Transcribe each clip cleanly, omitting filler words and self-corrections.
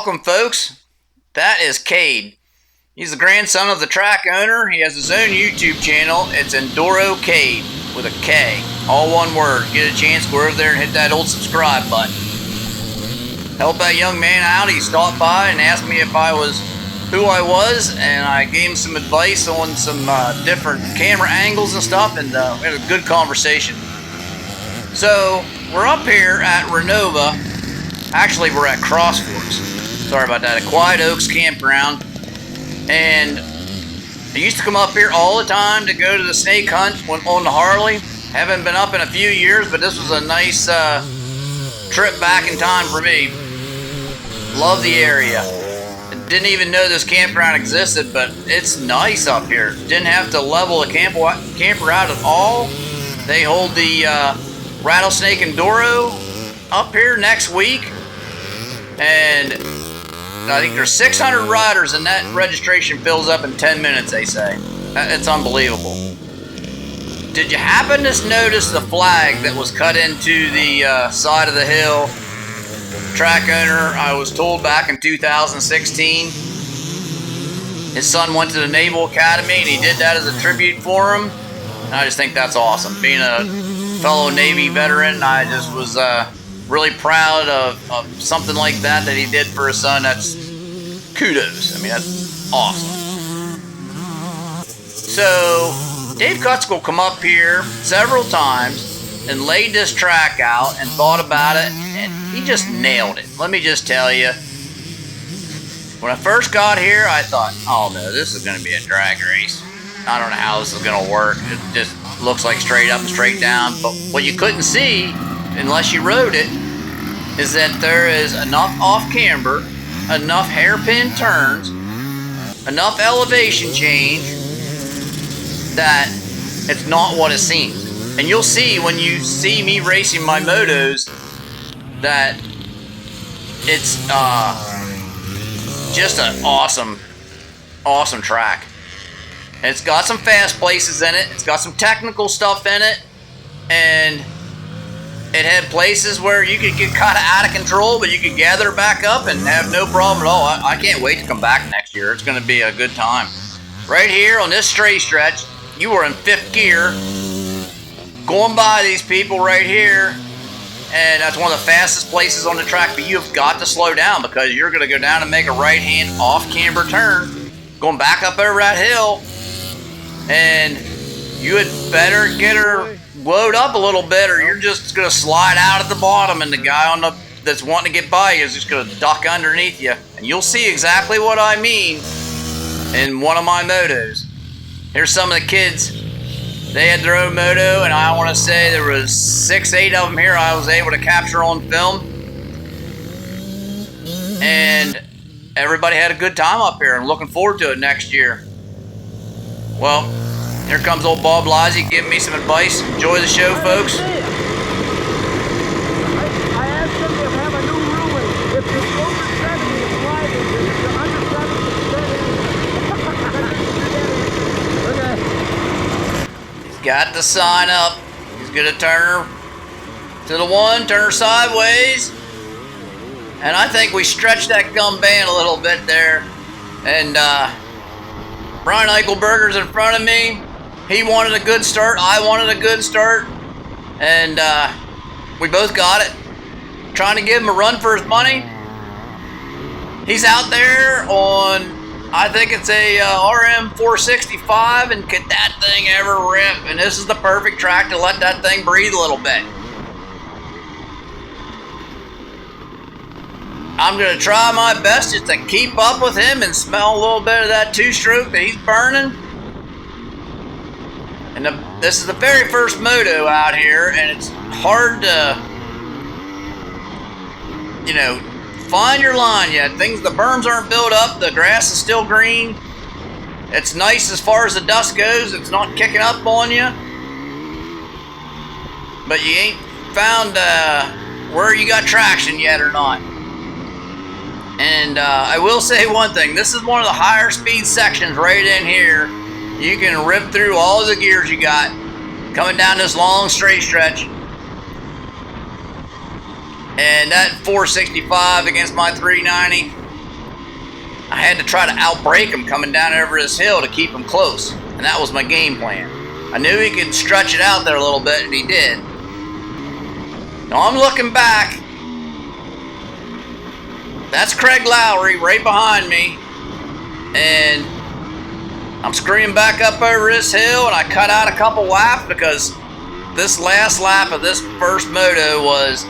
welcome, folks. That is Cade. He's the grandson of the track owner. He has his own YouTube channel. It's Enduro Cade with a K. All one word. Get a chance, go over there and hit that old subscribe button. Help that young man out. He stopped by and asked me if I was who I was, and I gave him some advice on some different camera angles and stuff, and we had a good conversation. So, we're up here at Renova. Actually, we're at Crossforks. Sorry about that. At Quiet Oaks Campground. And I used to come up here all the time to go to the snake hunt on the Harley. Haven't been up in a few years, but this was a nice trip back in time for me. Love the area. Didn't even know this campground existed, but it's nice up here. Didn't have to level the camper out at all. They hold the Rattlesnake Enduro up here next week. And I think there's 600 riders, and that registration fills up in 10 minutes, they say. It's unbelievable. Did you happen to notice the flag that was cut into the side of the hill? Track owner, I was told back in 2016, his son went to the Naval Academy, and he did that as a tribute for him. And I just think that's awesome. Being a fellow Navy veteran, I just was really proud of something like that he did for his son. That's kudos. I mean, that's awesome. So, Dave Kutzel come up here several times and laid this track out and thought about it, and he just nailed it. Let me just tell you, when I first got here, I thought, oh no, this is going to be a drag race. I don't know how this is going to work. It just looks like straight up and straight down. But what you couldn't see, unless you rode it, is that there is enough off-camber, enough hairpin turns, enough elevation change that it's not what it seems. And you'll see when you see me racing my motos that it's just an awesome track. And it's got some fast places in it. It's got some technical stuff in it. And it had places where you could get kind of out of control, but you could gather back up and have no problem at all. I can't wait to come back next year. It's going to be a good time. Right here on this straight stretch, you were in fifth gear, going by these people right here, and that's one of the fastest places on the track, but you've got to slow down because you're going to go down and make a right-hand off-camber turn, going back up over that hill, and you had better get her load up a little bit, or you're just going to slide out at the bottom, and the guy that's wanting to get by you is just going to duck underneath you. And you'll see exactly what I mean in one of my motos. Here's some of the kids. They had their own moto, and I want to say there was 6-8 of them here I was able to capture on film. And everybody had a good time up here, and looking forward to it next year. Well, here comes old Bob Lizzie giving me some advice. Enjoy the show, folks. I asked them to have a new ruling. If it's over 70, it's sliding. If it's under 70, it's dead. Okay. He's got the sign up. He's going to turn her to the one, turn her sideways. And I think we stretched that gum band a little bit there. And Brian Eichelberger's in front of me. He wanted a good start. I wanted a good start. And we both got it. Trying to give him a run for his money. He's out there on, I think it's a RM 465, and could that thing ever rip? And this is the perfect track to let that thing breathe a little bit. I'm going to try my best just to keep up with him and smell a little bit of that two-stroke that he's burning. And this is the very first moto out here, and it's hard to, find your line yet. The berms aren't built up, the grass is still green. It's nice as far as the dust goes, it's not kicking up on you. But you ain't found where you got traction yet or not. And I will say one thing, this is one of the higher speed sections right in here. You can rip through all the gears you got coming down this long straight stretch. And that 465 against my 390, I had to try to outbrake him coming down over this hill to keep him close. And that was my game plan. I knew he could stretch it out there a little bit, and he did. Now I'm looking back. That's Craig Lowry right behind me. And I'm screaming back up over this hill, and I cut out a couple laps because this last lap of this first moto was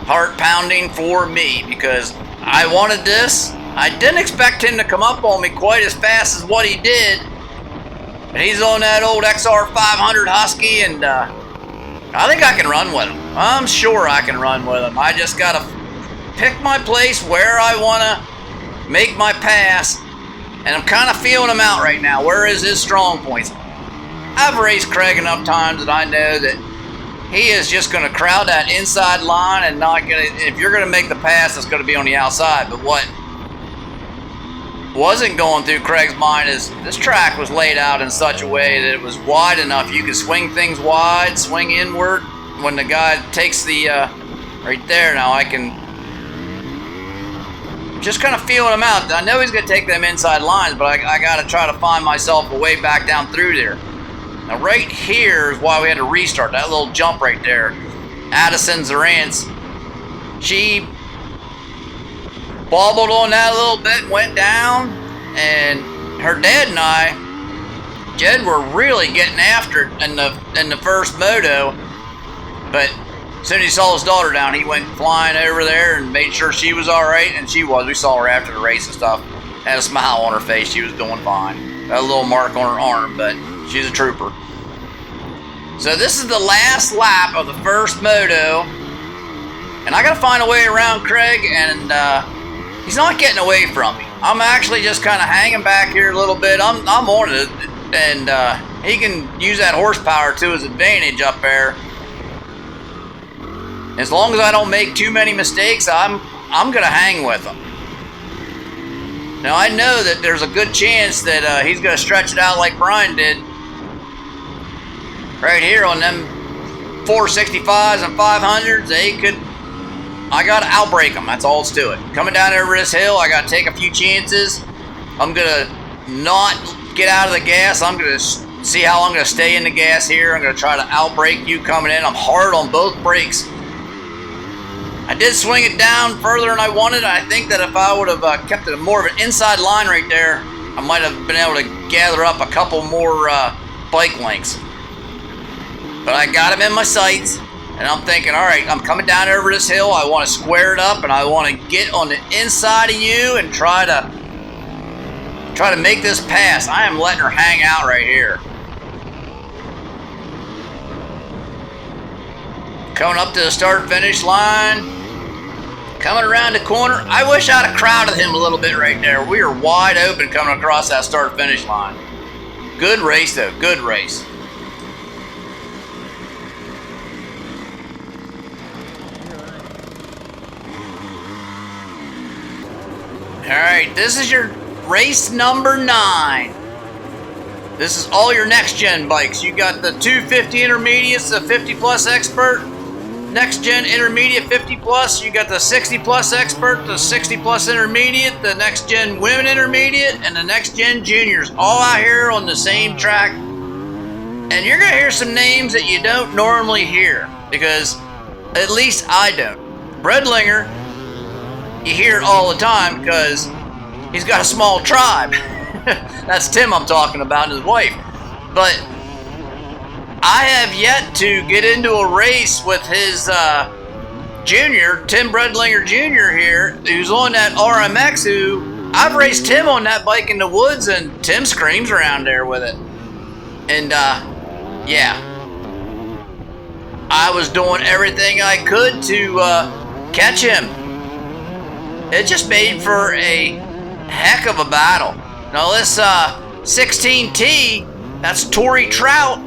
heart pounding for me because I wanted this. I didn't expect him to come up on me quite as fast as what he did. And he's on that old XR 500 Husky, and I think I can run with him. I'm sure I can run with him. I just got to pick my place where I want to make my pass. And I'm kind of feeling him out right now. Where is his strong points? I've raced Craig enough times that I know that he is just going to crowd that inside line and not going to, if you're going to make the pass, it's going to be on the outside. But what wasn't going through Craig's mind is this track was laid out in such a way that it was wide enough. You could swing things wide, swing inward. When the guy takes the, right there now, I can just kind of feeling him out. I know he's going to take them inside lines, but I got to try to find myself a way back down through there. Now right here is why we had to restart. That little jump right there. Addison Zarance, she bobbled on that a little bit and went down. And her dad and I, Jed, were really getting after it in the first moto. But as soon as he saw his daughter down, he went flying over there and made sure she was all right, and she was. We saw her after the race and stuff. Had a smile on her face. She was doing fine. Got a little mark on her arm, but she's a trooper. So this is the last lap of the first moto, and I got to find a way around Craig, and he's not getting away from me. I'm actually just kind of hanging back here a little bit. I'm on it, and he can use that horsepower to his advantage up there. As long as I don't make too many mistakes, I'm gonna hang with him. Now I know that there's a good chance that he's gonna stretch it out like Brian did. Right here on them 465s and 500s, I gotta outbrake them. That's all it's to it. Coming down over this hill, I gotta take a few chances. I'm gonna not get out of the gas. I'm gonna see how I'm gonna stay in the gas here. I'm gonna try to outbrake you coming in. I'm hard on both brakes. I did swing it down further than I wanted. I think that if I would have kept it more of an inside line right there, I might have been able to gather up a couple more bike lengths. But I got him in my sights, and I'm thinking, all right, I'm coming down over this hill. I want to square it up, and I want to get on the inside of you and try to make this pass. I am letting her hang out right here. Coming up to the start-finish line. Coming around the corner. I wish I'd have crowded him a little bit right there. We were wide open coming across that start-finish line. Good race, though. Good race. Alright, this is your race number 9. This is all your next-gen bikes. You got the 250 Intermediates, the 50-plus Expert. Next-gen Intermediate 50-plus. You got the 60-plus Expert, the 60-plus Intermediate, the next-gen Women Intermediate, and the next-gen Juniors. All out here on the same track. And you're going to hear some names that you don't normally hear. Because at least I don't. Bredlinger, you hear it all the time because he's got a small tribe. That's Tim I'm talking about and his wife. But I have yet to get into a race with his junior, Tim Bredlinger Jr. here, who's on that RMX, who I've raced Tim on that bike in the woods, and Tim screams around there with it. And yeah, I was doing everything I could to catch him. It just made for a heck of a battle. Now this 16T, that's Tory Trout.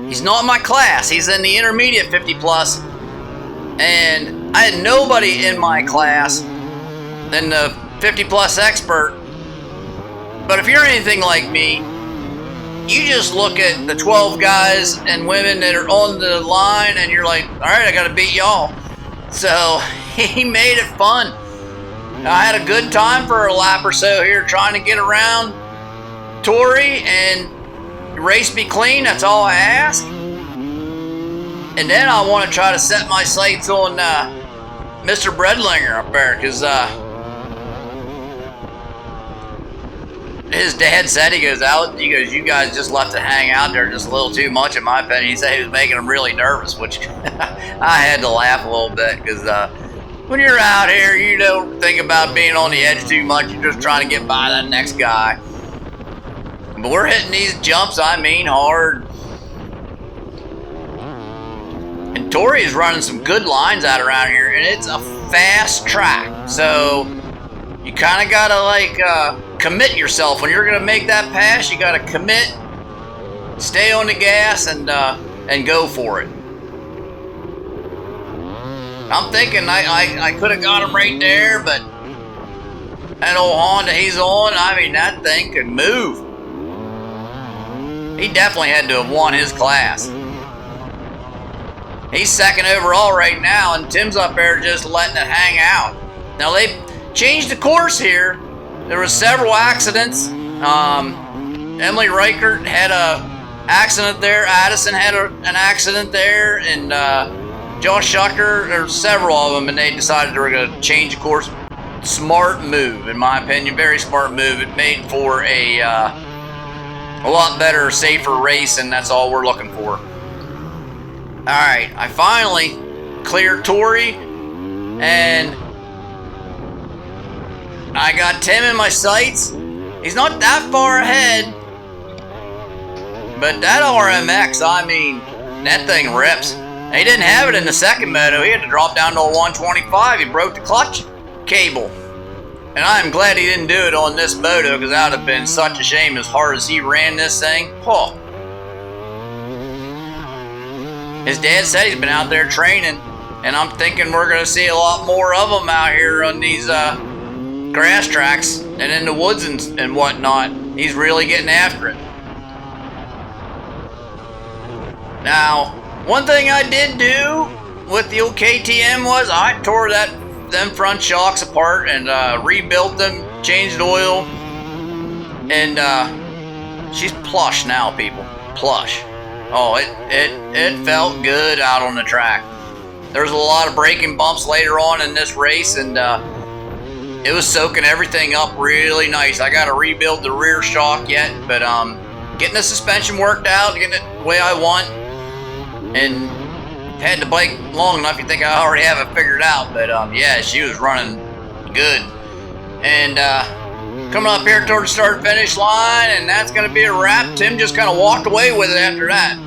He's not in my class. He's in the intermediate 50 plus. And I had nobody in my class than the 50 plus Expert. But if you're anything like me, you just look at the 12 guys and women that are on the line and you're like, all right, I got to beat y'all. So he made it fun. I had a good time for a lap or so here trying to get around Tori and the race be clean. That's all I ask. And then I want to try to set my sights on Mr. Breadlinger up there, because his dad said, he goes, you guys just left to hang out there just a little too much, in my opinion. He said he was making him really nervous, which I had to laugh a little bit, because when you're out here, you don't think about being on the edge too much. You're just trying to get by that next guy. But we're hitting these jumps, I mean, hard. And Tori is running some good lines out around here, and it's a fast track. So you kind of got to, like, commit yourself. When you're going to make that pass, you got to commit, stay on the gas, and go for it. I'm thinking I could have got him right there, but that old Honda he's on, I mean, that thing could move. He definitely had to have won his class. He's second overall right now, and Tim's up there just letting it hang out. Now, they changed the course here. There was several accidents. Emily Reichert had a accident there. Addison had an accident there, and Josh Shucker. There's several of them, and they decided they were going to change the course. Smart move, in my opinion. Very smart move. It made for a lot better, safer race, and that's all we're looking for. Alright, I finally cleared Tori, and I got Tim in my sights. He's not that far ahead, but that RMX, I mean, that thing rips. He didn't have it in the second moto. He had to drop down to a 125. He broke the clutch cable. And I'm glad he didn't do it on this moto, because that would have been such a shame as hard as he ran this thing. Oh. His dad said he's been out there training, and I'm thinking we're going to see a lot more of them out here on these grass tracks and in the woods and whatnot. He's really getting after it. Now, one thing I did do with the old KTM was I tore them front shocks apart and rebuilt them, changed oil, and she's plush now, people. Plush. Oh, it felt good out on the track. There was a lot of braking bumps later on in this race, and it was soaking everything up really nice. I got to rebuild the rear shock yet, but getting the suspension worked out, getting it the way I want, and had the bike long enough, you think I already have it figured out, but yeah, she was running good. And coming up here toward the start-finish line, and that's going to be a wrap. Tim just kind of walked away with it after that.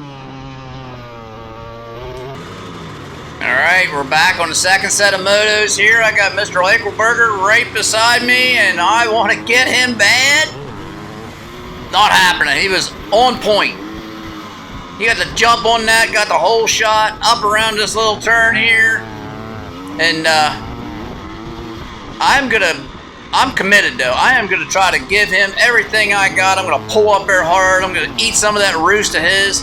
Alright, we're back on the second set of motos here. I got Mr. Eichelberger right beside me, and I want to get him bad. Not happening. He was on point. He got the jump on that, got the whole shot up around this little turn here. And I'm committed though. I am gonna try to give him everything I got. I'm gonna pull up there hard. I'm gonna eat some of that roost of his.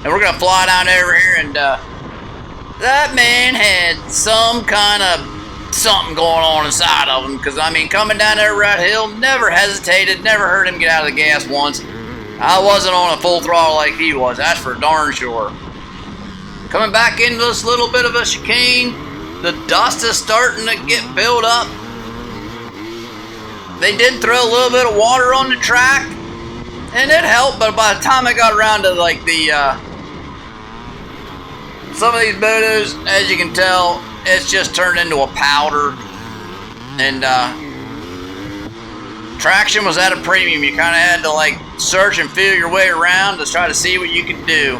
And we're gonna fly down over here, and that man had some kind of something going on inside of him. Because I mean, coming down that red hill, never hesitated, never heard him get out of the gas once. I wasn't on a full throttle like he was, that's for darn sure. Coming back into this little bit of a chicane, the dust is starting to get built up. They did throw a little bit of water on the track, and it helped, but by the time I got around to like the, some of these motos, as you can tell, it's just turned into a powder, and traction was at a premium. You kind of had to like search and feel your way around to try to see what you could do.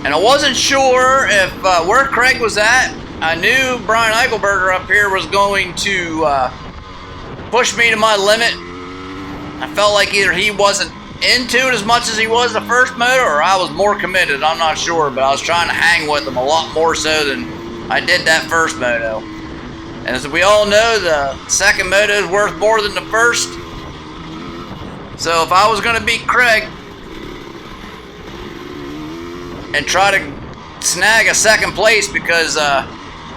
And I wasn't sure if where Craig was at. I knew Brian Eichelberger up here was going to push me to my limit. I felt like either he wasn't into it as much as he was the first moto, or I was more committed. I'm not sure, but I was trying to hang with him a lot more so than I did that first moto. And as we all know, the second moto is worth more than the first. So if I was going to beat Craig and try to snag a second place, because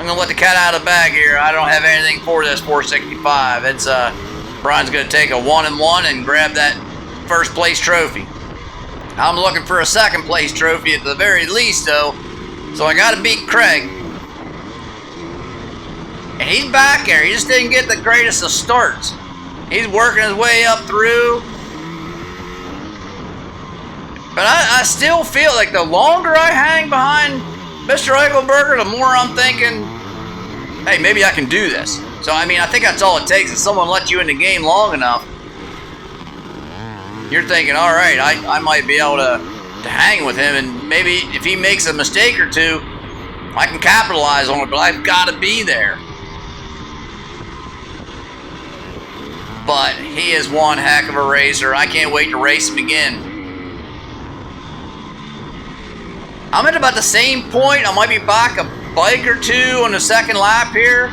I'm gonna let the cat out of the bag here. I don't have anything for this 465. It's Brian's gonna take a 1-1 and grab that first place trophy. I'm looking for a second place trophy at the very least, though. So I gotta beat Craig. And he's back there. He just didn't get the greatest of starts. He's working his way up through. But I still feel like the longer I hang behind Mr. Eichelberger, the more I'm thinking, hey, maybe I can do this. So, I mean, I think that's all it takes is someone let you in the game long enough. You're thinking, all right, I might be able to hang with him, and maybe if he makes a mistake or two, I can capitalize on it, but I've got to be there. But he is one heck of a racer. I can't wait to race him again. I'm at about the same point. I might be back a bike or two on the second lap here.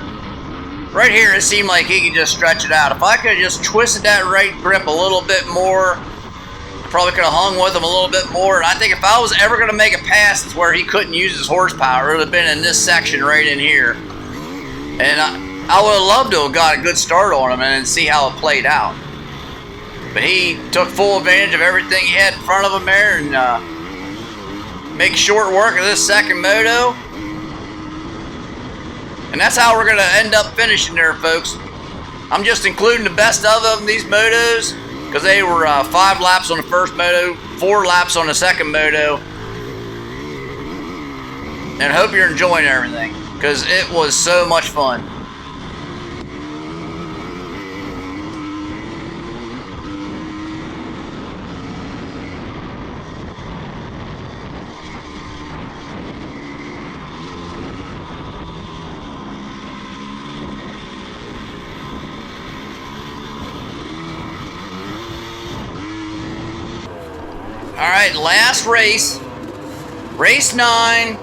Right here, it seemed like he could just stretch it out. If I could have just twisted that right grip a little bit more, I probably could have hung with him a little bit more. And I think if I was ever going to make a pass where he couldn't use his horsepower, it would have been in this section right in here. And I would have loved to have got a good start on him and see how it played out. But he took full advantage of everything he had in front of him there and make short work of this second moto. And that's how we're going to end up finishing there, folks. I'm just including the best of them, these motos, because they were 5 laps on the first moto, 4 laps on the second moto. And I hope you're enjoying everything, because it was so much fun. All right, last race, race 9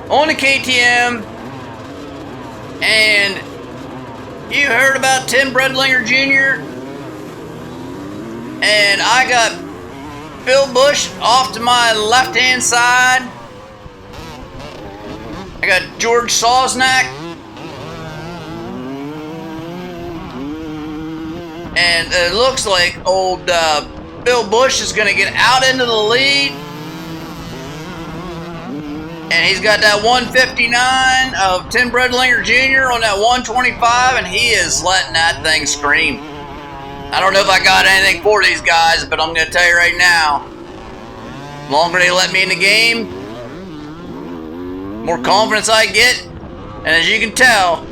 on the KTM, and you heard about Tim Bredlinger Jr., and I got Bill Bush off to my left-hand side. I got George Sosnak, and it looks like old Bill Bush is going to get out into the lead. And he's got that 159 of Tim Bredlinger Jr. on that 125, and he is letting that thing scream. I don't know if I got anything for these guys, but I'm going to tell you right now, the longer they let me in the game, more confidence I get. And as you can tell,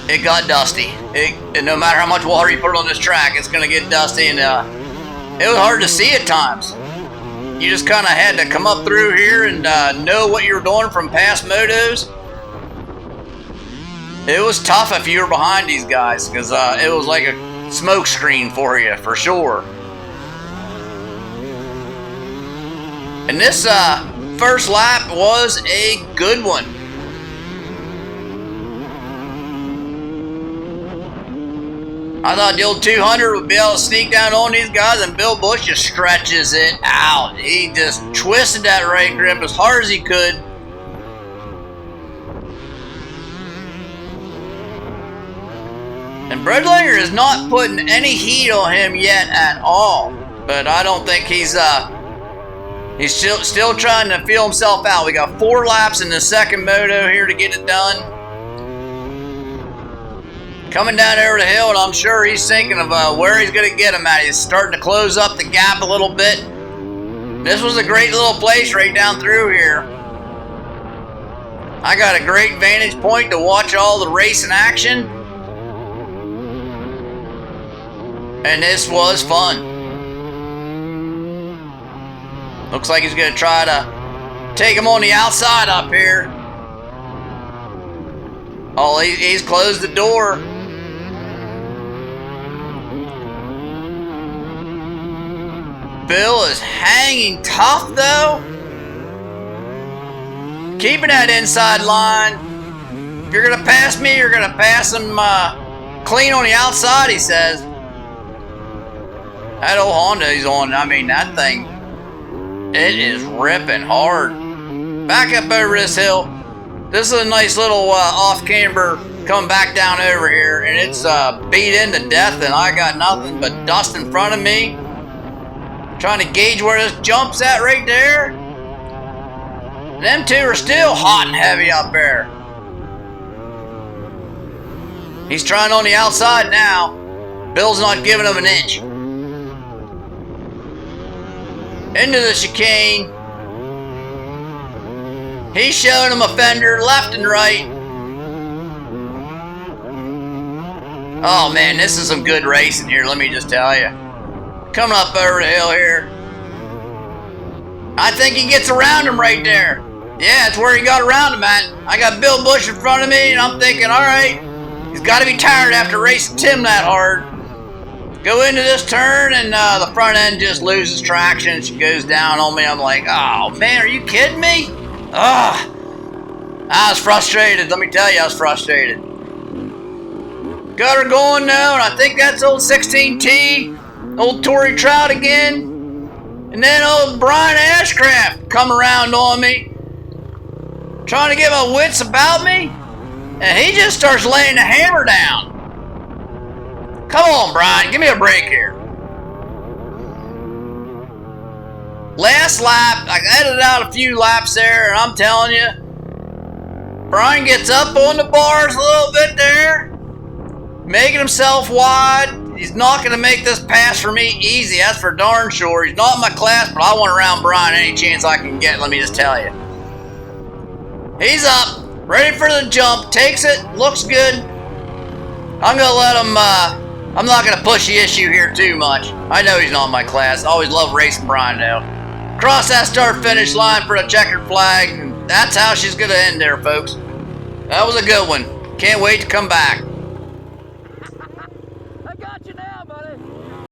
it got dusty. And no matter how much water you put on this track, it's going to get dusty, and it was hard to see at times. You just kind of had to come up through here and know what you were doing from past motos. It was tough if you were behind these guys, because it was like a smoke screen for you, for sure. And this first lap was a good one. I thought the old 200 would be able to sneak down on these guys, and Bill Bush just stretches it out. He just twisted that right grip as hard as he could. And Bredlinger is not putting any heat on him yet at all. But I don't think he's still trying to feel himself out. We got 4 laps in the second moto here to get it done. Coming down over the hill, and I'm sure he's thinking of where he's going to get him at. He's starting to close up the gap a little bit. This was a great little place right down through here. I got a great vantage point to watch all the racing action. And this was fun. Looks like he's going to try to take him on the outside up here. Oh, he's closed the door. Bill is hanging tough, though. Keeping that inside line. If you're going to pass me, you're going to pass him clean on the outside, he says. That old Honda he's on, I mean, that thing, it is ripping hard. Back up over this hill. This is a nice little off-camber coming back down over here, and it's beat into death, and I got nothing but dust in front of me. Trying to gauge where this jump's at right there. Them two are still hot and heavy up there. He's trying on the outside now. Bill's not giving him an inch. Into the chicane. He's showing him a fender left and right. Oh man, this is some good racing here, let me just tell you. Coming up over the hill here. I think he gets around him right there. Yeah, it's where he got around him at. I got Bill Bush in front of me, and I'm thinking, all right, he's got to be tired after racing Tim that hard. Go into this turn, and the front end just loses traction. She goes down on me. I'm like, oh man, are you kidding me? I was frustrated. Let me tell you, I was frustrated. Got her going now, and I think that's old 16T. Old Tory Trout again. And then old Brian Ashcraft come around on me. Trying to get my wits about me. And he just starts laying the hammer down. Come on, Brian, give me a break here. Last lap, I edited out a few laps there, and I'm telling you, Brian gets up on the bars a little bit there, making himself wide. He's not going to make this pass for me easy, that's for darn sure. He's not in my class, but I want around Brian any chance I can get, let me just tell you. He's up, ready for the jump, takes it, looks good. I'm going to let him, I'm not going to push the issue here too much. I know he's not in my class. I always love racing Brian though. Cross that start-finish line for a checkered flag, and that's how she's going to end there, folks. That was a good one. Can't wait to come back.